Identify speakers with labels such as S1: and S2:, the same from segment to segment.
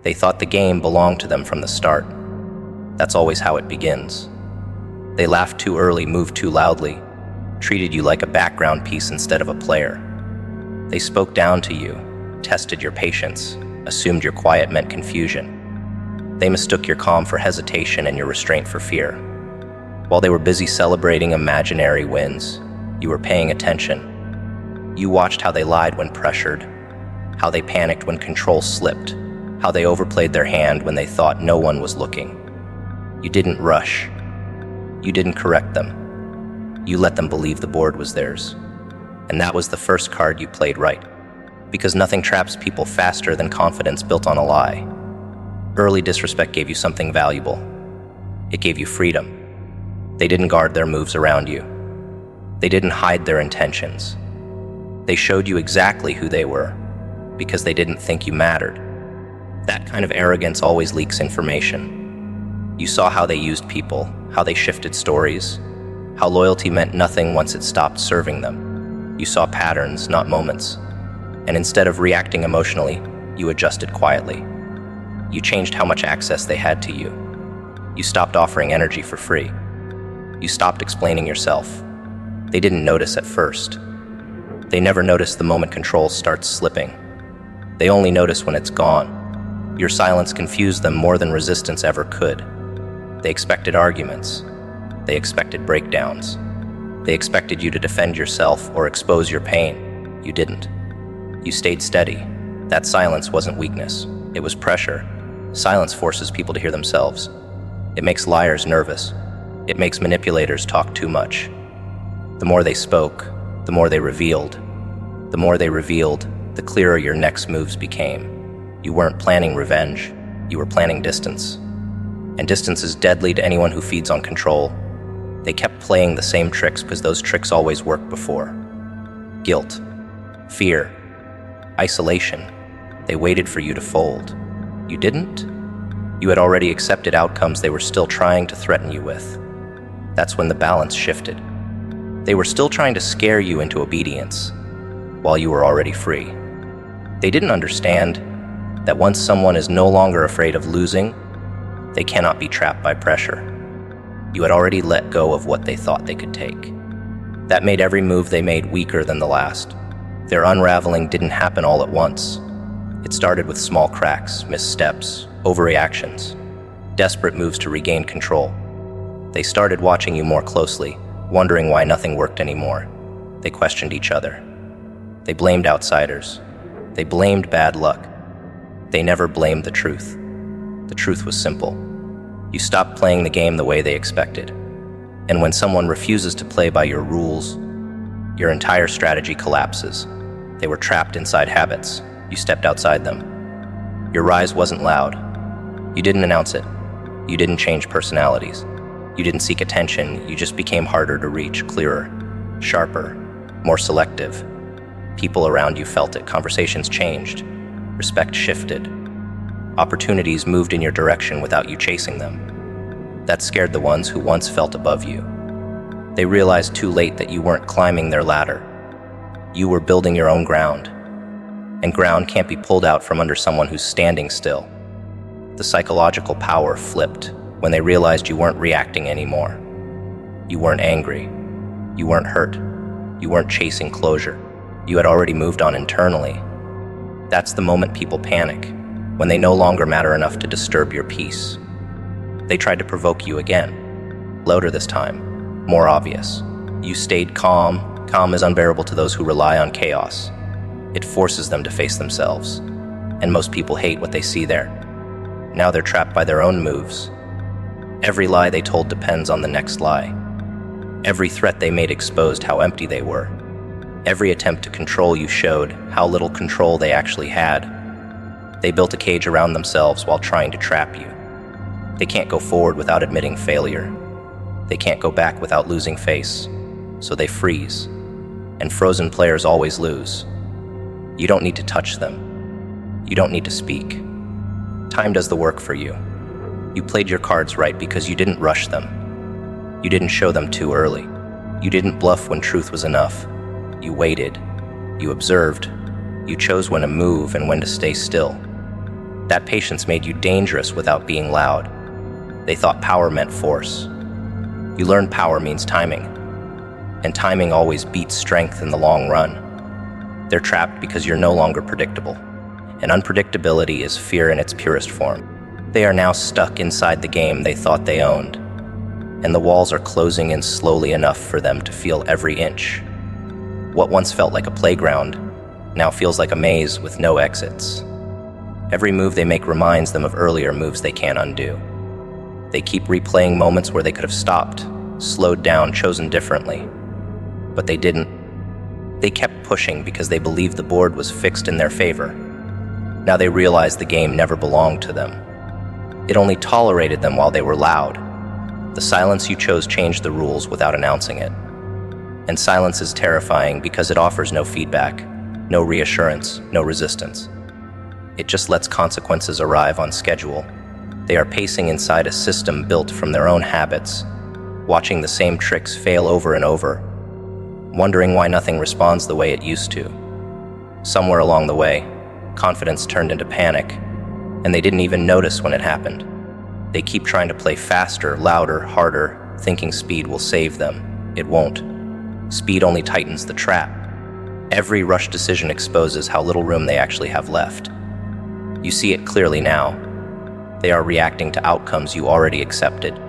S1: They thought the game belonged to them from the start. That's always how it begins. They laughed too early, moved too loudly, treated you like a background piece instead of a player. They spoke down to you, tested your patience, assumed your quiet meant confusion. They mistook your calm for hesitation and your restraint for fear. While they were busy celebrating imaginary wins, you were paying attention. You watched how they lied when pressured, how they panicked when control slipped, how they overplayed their hand when they thought no one was looking. You didn't rush. You didn't correct them. You let them believe the board was theirs. And that was the first card you played right. Because nothing traps people faster than confidence built on a lie. Early disrespect gave you something valuable. It gave you freedom. They didn't guard their moves around you. They didn't hide their intentions. They showed you exactly who they were, because they didn't think you mattered. That kind of arrogance always leaks information. You saw how they used people, how they shifted stories, how loyalty meant nothing once it stopped serving them. You saw patterns, not moments. And instead of reacting emotionally, you adjusted quietly. You changed how much access they had to you. You stopped offering energy for free. You stopped explaining yourself. They didn't notice at first. They never notice the moment control starts slipping. They only notice when it's gone. Your silence confused them more than resistance ever could. They expected arguments. They expected breakdowns. They expected you to defend yourself or expose your pain. You didn't. You stayed steady. That silence wasn't weakness. It was pressure. Silence forces people to hear themselves. It makes liars nervous. It makes manipulators talk too much. The more they spoke, the more they revealed. The more they revealed, the clearer your next moves became. You weren't planning revenge. You were planning distance. And distance is deadly to anyone who feeds on control. They kept playing the same tricks because those tricks always worked before. Guilt, fear, isolation. They waited for you to fold. You didn't? You had already accepted outcomes they were still trying to threaten you with. That's when the balance shifted. They were still trying to scare you into obedience, while you were already free. They didn't understand that once someone is no longer afraid of losing, they cannot be trapped by pressure. You had already let go of what they thought they could take. That made every move they made weaker than the last. Their unraveling didn't happen all at once. It started with small cracks, missteps, overreactions, desperate moves to regain control. They started watching you more closely, wondering why nothing worked anymore. They questioned each other. They blamed outsiders. They blamed bad luck. They never blamed the truth. The truth was simple. You stopped playing the game the way they expected. And when someone refuses to play by your rules, your entire strategy collapses. They were trapped inside habits. You stepped outside them. Your rise wasn't loud. You didn't announce it. You didn't change personalities. You didn't seek attention. You just became harder to reach, clearer, sharper, more selective. People around you felt it. Conversations changed. Respect shifted. Opportunities moved in your direction without you chasing them. That scared the ones who once felt above you. They realized too late that you weren't climbing their ladder. You were building your own ground. And ground can't be pulled out from under someone who's standing still. The psychological power flipped when they realized you weren't reacting anymore. You weren't angry. You weren't hurt. You weren't chasing closure. You had already moved on internally. That's the moment people panic, when they no longer matter enough to disturb your peace. They tried to provoke you again. Louder this time. More obvious. You stayed calm. Calm is unbearable to those who rely on chaos. It forces them to face themselves. And most people hate what they see there. Now they're trapped by their own moves. Every lie they told depends on the next lie. Every threat they made exposed how empty they were. Every attempt to control you showed how little control they actually had. They built a cage around themselves while trying to trap you. They can't go forward without admitting failure. They can't go back without losing face. So they freeze. And frozen players always lose. You don't need to touch them. You don't need to speak. Time does the work for you. You played your cards right because you didn't rush them. You didn't show them too early. You didn't bluff when truth was enough. You waited. You observed. You chose when to move and when to stay still. That patience made you dangerous without being loud. They thought power meant force. You learned power means timing, and timing always beats strength in the long run. They're trapped because you're no longer predictable, and unpredictability is fear in its purest form. They are now stuck inside the game they thought they owned, and the walls are closing in slowly enough for them to feel every inch. What once felt like a playground now feels like a maze with no exits. Every move they make reminds them of earlier moves they can't undo. They keep replaying moments where they could have stopped, slowed down, chosen differently. But they didn't. They kept pushing because they believed the board was fixed in their favor. Now they realize the game never belonged to them. It only tolerated them while they were loud. The silence you chose changed the rules without announcing it. And silence is terrifying because it offers no feedback, no reassurance, no resistance. It just lets consequences arrive on schedule. They are pacing inside a system built from their own habits, watching the same tricks fail over and over, wondering why nothing responds the way it used to. Somewhere along the way, confidence turned into panic, and they didn't even notice when it happened. They keep trying to play faster, louder, harder, thinking speed will save them. It won't. Speed only tightens the trap. Every rush decision exposes how little room they actually have left. You see it clearly now. They are reacting to outcomes you already accepted.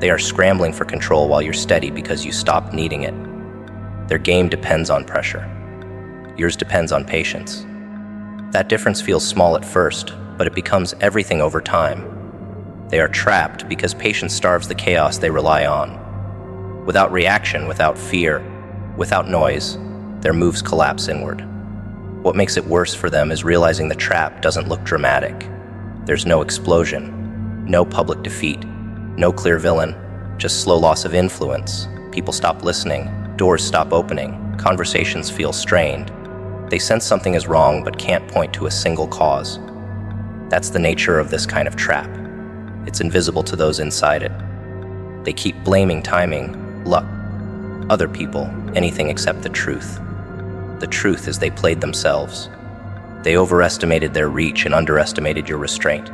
S1: They are scrambling for control while you're steady because you stopped needing it. Their game depends on pressure. Yours depends on patience. That difference feels small at first, but it becomes everything over time. They are trapped because patience starves the chaos they rely on. Without reaction, without fear, without noise, their moves collapse inward. What makes it worse for them is realizing the trap doesn't look dramatic. There's no explosion, no public defeat, no clear villain, just slow loss of influence. People stop listening, doors stop opening, conversations feel strained. They sense something is wrong but can't point to a single cause. That's the nature of this kind of trap. It's invisible to those inside it. They keep blaming timing, luck, other people, anything except the truth. The truth is they played themselves. They overestimated their reach and underestimated your restraint.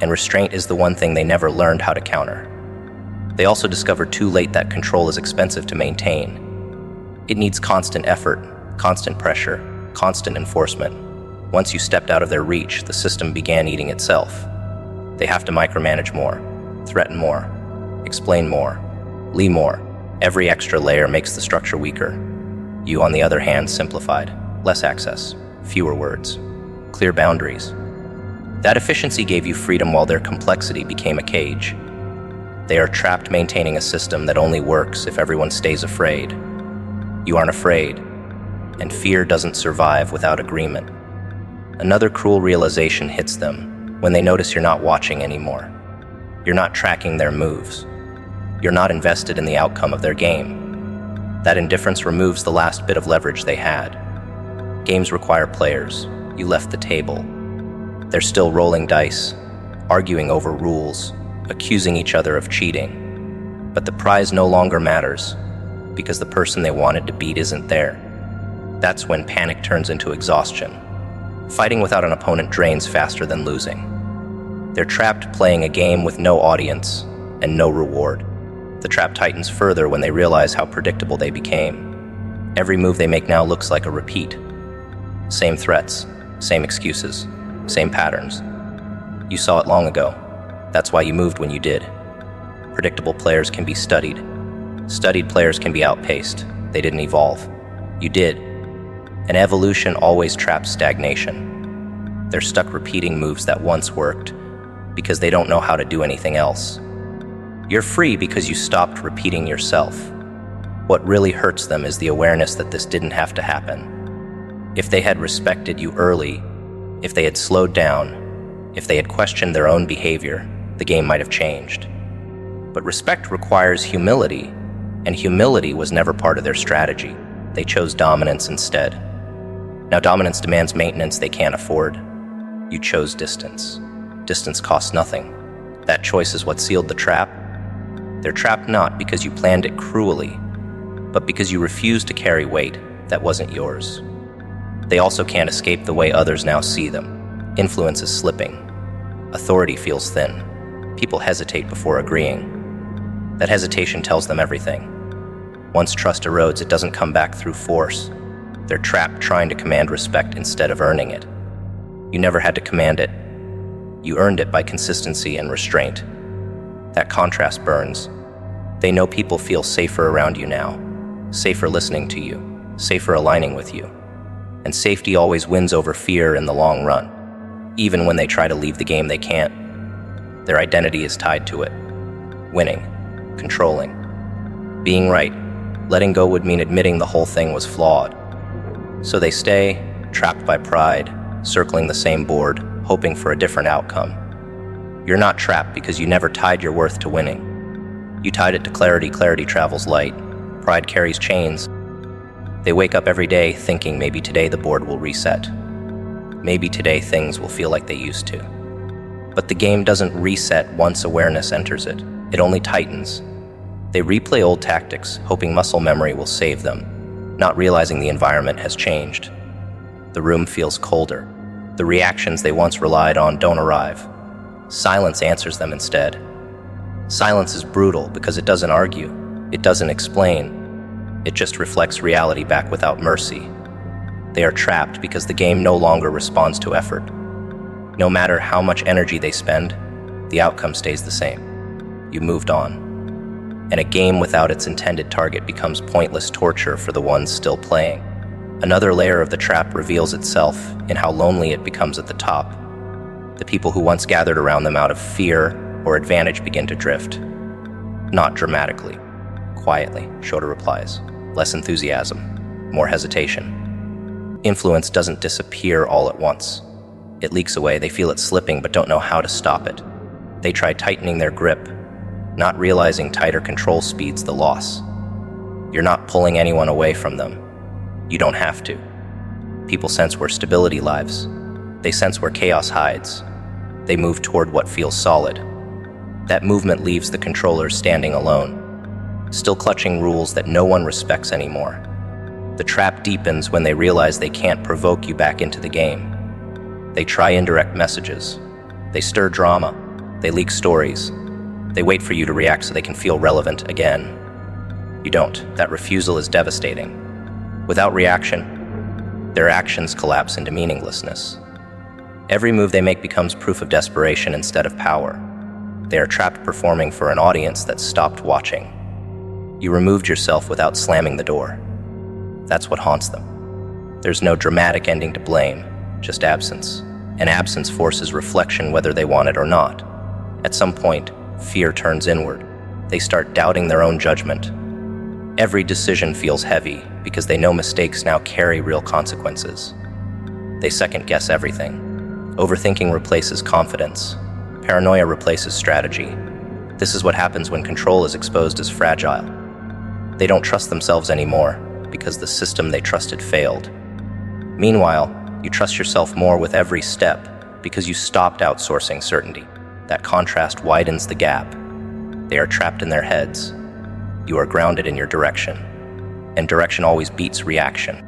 S1: And restraint is the one thing they never learned how to counter. They also discovered too late that control is expensive to maintain. It needs constant effort, constant pressure, constant enforcement. Once you stepped out of their reach, the system began eating itself. They have to micromanage more, threaten more, explain more, lie more. Every extra layer makes the structure weaker. You, on the other hand, simplified. Less access, fewer words, clear boundaries. That efficiency gave you freedom while their complexity became a cage. They are trapped maintaining a system that only works if everyone stays afraid. You aren't afraid, and fear doesn't survive without agreement. Another cruel realization hits them when they notice you're not watching anymore. You're not tracking their moves. You're not invested in the outcome of their game. That indifference removes the last bit of leverage they had. Games require players. You left the table. They're still rolling dice, arguing over rules, accusing each other of cheating. But the prize no longer matters because the person they wanted to beat isn't there. That's when panic turns into exhaustion. Fighting without an opponent drains faster than losing. They're trapped playing a game with no audience and no reward. The trap tightens further when they realize how predictable they became. Every move they make now looks like a repeat. Same threats, same excuses, same patterns. You saw it long ago. That's why you moved when you did. Predictable players can be studied. Studied players can be outpaced. They didn't evolve. You did. And evolution always traps stagnation. They're stuck repeating moves that once worked because they don't know how to do anything else. You're free because you stopped repeating yourself. What really hurts them is the awareness that this didn't have to happen. If they had respected you early, if they had slowed down, if they had questioned their own behavior, the game might have changed. But respect requires humility, and humility was never part of their strategy. They chose dominance instead. Now dominance demands maintenance they can't afford. You chose distance. Distance costs nothing. That choice is what sealed the trap. They're trapped not because you planned it cruelly, but because you refused to carry weight that wasn't yours. They also can't escape the way others now see them. Influence is slipping. Authority feels thin. People hesitate before agreeing. That hesitation tells them everything. Once trust erodes, it doesn't come back through force. They're trapped trying to command respect instead of earning it. You never had to command it. You earned it by consistency and restraint. That contrast burns. They know people feel safer around you now, safer listening to you, safer aligning with you. And safety always wins over fear in the long run. Even when they try to leave the game, they can't. Their identity is tied to it. Winning, controlling, being right. Letting go would mean admitting the whole thing was flawed. So they stay, trapped by pride, circling the same board, hoping for a different outcome. You're not trapped because you never tied your worth to winning. You tied it to clarity. Clarity travels light. Pride carries chains. They wake up every day thinking maybe today the board will reset. Maybe today things will feel like they used to. But the game doesn't reset once awareness enters it. It only tightens. They replay old tactics, hoping muscle memory will save them, not realizing the environment has changed. The room feels colder. The reactions they once relied on don't arrive. Silence answers them instead. Silence is brutal because it doesn't argue. It doesn't explain. It just reflects reality back without mercy. They are trapped because the game no longer responds to effort. No matter how much energy they spend, the outcome stays the same. You moved on. And a game without its intended target becomes pointless torture for the ones still playing. Another layer of the trap reveals itself in how lonely it becomes at the top. The people who once gathered around them out of fear or advantage begin to drift. Not dramatically, quietly, Shota replies. Less enthusiasm, more hesitation. Influence doesn't disappear all at once. It leaks away. They feel it slipping but don't know how to stop it. They try tightening their grip, not realizing tighter control speeds the loss. You're not pulling anyone away from them. You don't have to. People sense where stability lives. They sense where chaos hides. They move toward what feels solid. That movement leaves the controllers standing alone, still clutching rules that no one respects anymore. The trap deepens when they realize they can't provoke you back into the game. They try indirect messages. They stir drama. They leak stories. They wait for you to react so they can feel relevant again. You don't. That refusal is devastating. Without reaction, their actions collapse into meaninglessness. Every move they make becomes proof of desperation instead of power. They are trapped performing for an audience that stopped watching. You removed yourself without slamming the door. That's what haunts them. There's no dramatic ending to blame, just absence. And absence forces reflection whether they want it or not. At some point, fear turns inward. They start doubting their own judgment. Every decision feels heavy because they know mistakes now carry real consequences. They second-guess everything. Overthinking replaces confidence. Paranoia replaces strategy. This is what happens when control is exposed as fragile. They don't trust themselves anymore because the system they trusted failed. Meanwhile, you trust yourself more with every step because you stopped outsourcing certainty. That contrast widens the gap. They are trapped in their heads. You are grounded in your direction. And direction always beats reaction.